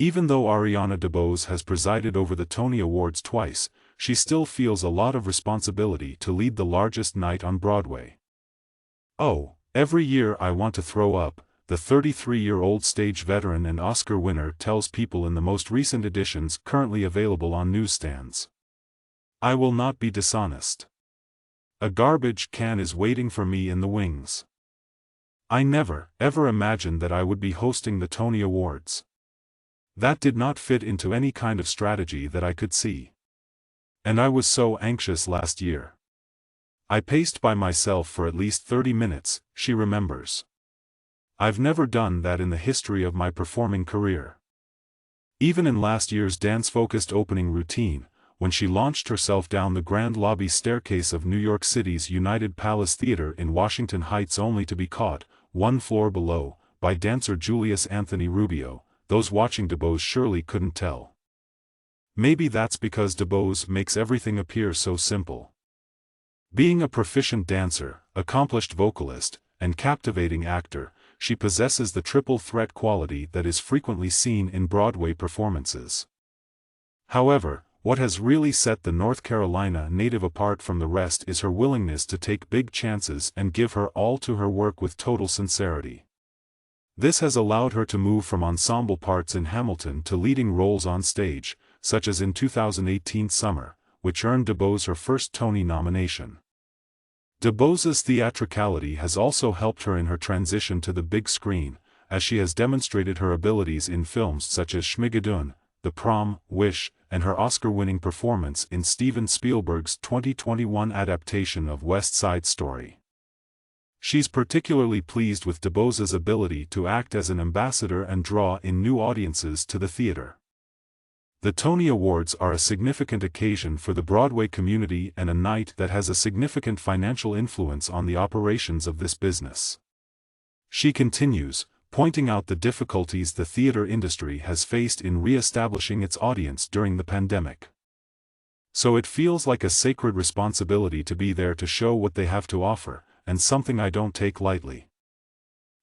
Even though Ariana DeBose has presided over the Tony Awards twice, she still feels a lot of responsibility to lead the largest night on Broadway. "Oh, every year I want to throw up," the 33-year-old stage veteran and Oscar winner tells People in the most recent editions currently available on newsstands. "I will not be dishonest. A garbage can is waiting for me in the wings. I never, ever imagined that I would be hosting the Tony Awards. That did not fit into any kind of strategy that I could see. And I was so anxious last year. I paced by myself for at least 30 minutes, she remembers. I've never done that in the history of my performing career. Even in last year's dance-focused opening routine, when she launched herself down the grand lobby staircase of New York City's United Palace Theater in Washington Heights only to be caught, one floor below, by dancer Julius Anthony Rubio, those watching DeBose surely couldn't tell. Maybe that's because DeBose makes everything appear so simple. Being a proficient dancer, accomplished vocalist, and captivating actor, she possesses the triple threat quality that is frequently seen in Broadway performances. However, what has really set the North Carolina native apart from the rest is her willingness to take big chances and give her all to her work with total sincerity. This has allowed her to move from ensemble parts in Hamilton to leading roles on stage, such as in 2018's Summer, which earned DeBose her first Tony nomination. DeBose's theatricality has also helped her in her transition to the big screen, as she has demonstrated her abilities in films such as Schmigadoon, The Prom, Wish, and her Oscar-winning performance in Steven Spielberg's 2021 adaptation of West Side Story. She's particularly pleased with DeBose's ability to act as an ambassador and draw in new audiences to the theater. The Tony Awards are a significant occasion for the Broadway community and a night that has a significant financial influence on the operations of this business. She continues, pointing out the difficulties the theater industry has faced in re-establishing its audience during the pandemic. So it feels like a sacred responsibility to be there to show what they have to offer, and something I don't take lightly.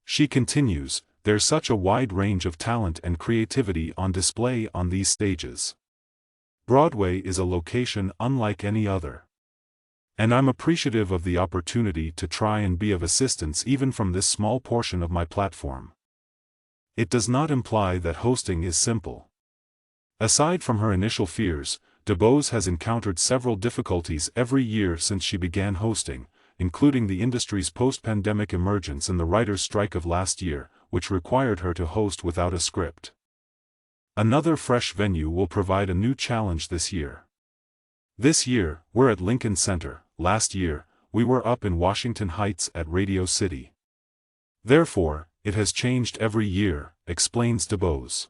She continues, there's such a wide range of talent and creativity on display on these stages. Broadway is a location unlike any other. And I'm appreciative of the opportunity to try and be of assistance even from this small portion of my platform. It does not imply that hosting is simple. Aside from her initial fears, DeBose has encountered several difficulties every year since she began hosting, including the industry's post-pandemic emergence and the writers' strike of last year, which required her to host without a script. Another fresh venue will provide a new challenge this year. This year, we're at Lincoln Center. Last year, we were up in Washington Heights at Radio City. Therefore, it has changed every year, explains DeBose.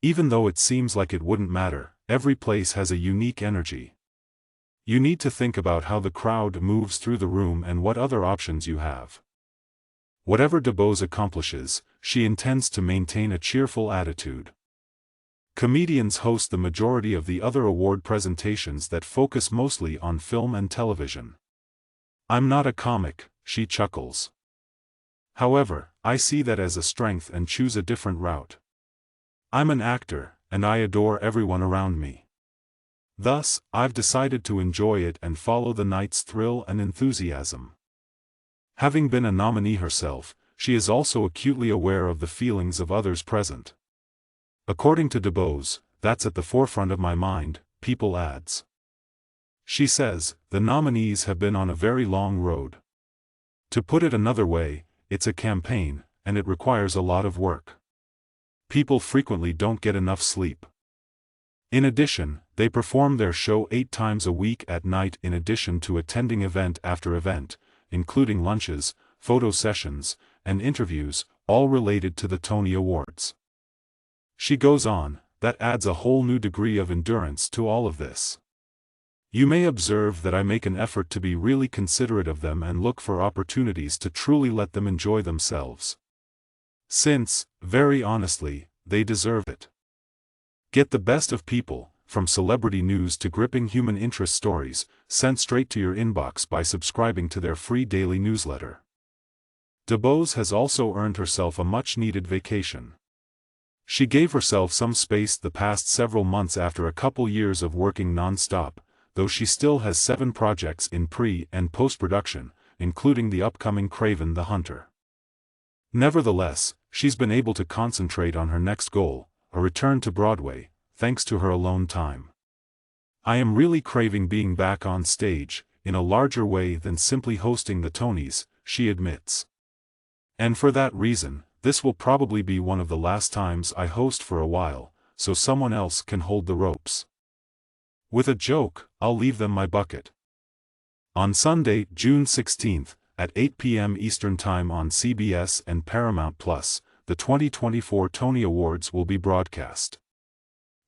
Even though it seems like it wouldn't matter, every place has a unique energy. You need to think about how the crowd moves through the room and what other options you have. Whatever DeBose accomplishes, she intends to maintain a cheerful attitude. Comedians host the majority of the other award presentations that focus mostly on film and television. I'm not a comic, she chuckles. However, I see that as a strength and choose a different route. I'm an actor, and I adore everyone around me. Thus, I've decided to enjoy it and follow the night's thrill and enthusiasm. Having been a nominee herself, she is also acutely aware of the feelings of others present. According to DeBose, that's at the forefront of my mind, People adds. She says, the nominees have been on a very long road. To put it another way, it's a campaign, and it requires a lot of work. People frequently don't get enough sleep. In addition, they perform their show 8 times a week at night in addition to attending event after event, including lunches, photo sessions, and interviews, all related to the Tony Awards. She goes on, that adds a whole new degree of endurance to all of this. You may observe that I make an effort to be really considerate of them and look for opportunities to truly let them enjoy themselves. Since, very honestly, they deserve it. Get the best of People, from celebrity news to gripping human interest stories, sent straight to your inbox by subscribing to their free daily newsletter. DeBose has also earned herself a much-needed vacation. She gave herself some space the past several months after a couple years of working non-stop, though she still has 7 projects in pre- and post-production, including the upcoming Craven the Hunter. Nevertheless, she's been able to concentrate on her next goal, a return to Broadway, thanks to her alone time. I am really craving being back on stage, in a larger way than simply hosting the Tonys, she admits. And for that reason, this will probably be one of the last times I host for a while, so someone else can hold the ropes. With a joke, I'll leave them my bucket. On Sunday, June 16th, at 8 p.m. Eastern Time on CBS and Paramount+, the 2024 Tony Awards will be broadcast.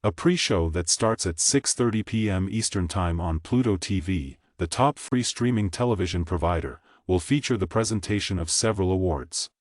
A pre-show that starts at 6:30 p.m. Eastern Time on Pluto TV, the top free streaming television provider, will feature the presentation of several awards.